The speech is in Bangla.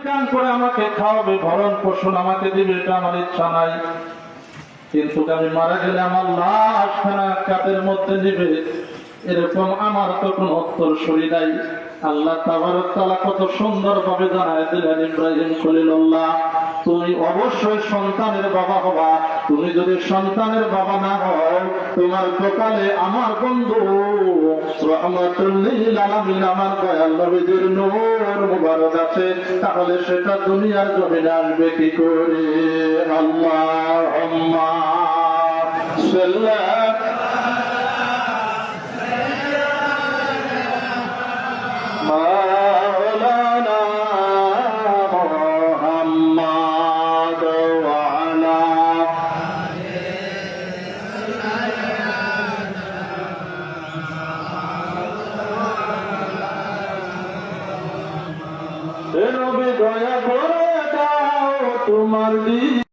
গান করে আমাকে খাওয়াবে, ভরণ পোষণ আমাকে দিবে, এটা আমার ইচ্ছা নাই। কিন্তু আমি মারা গেলে আমার লাশ খানা কাপের মধ্যে দিবে, এরকম আমার তো কোনো উত্তরসূরি নাই। আল্লাহ তাবারক তাআলা কত সুন্দর ভাবে জানায় দিলেন, ইব্রাহিম খলিলুল্লাহ, তুমি অবশ্যই সন্তানের বাবা হবা। তুমি যদি সন্তানের বাবা না হও, তোমার কপালে আমার বন্ধু রাহমাতুল লিল আলামিন আমার দয়াল নবীর নূর মুবারক আছে, তাহলে সেটা দুনিয়ার জমিনে আসবে কি করে? আল্লাহুম্মা সাল্লি মাওলানা মুহাম্মদ ওয়া আলা নবী দয়া করে দাও তোমার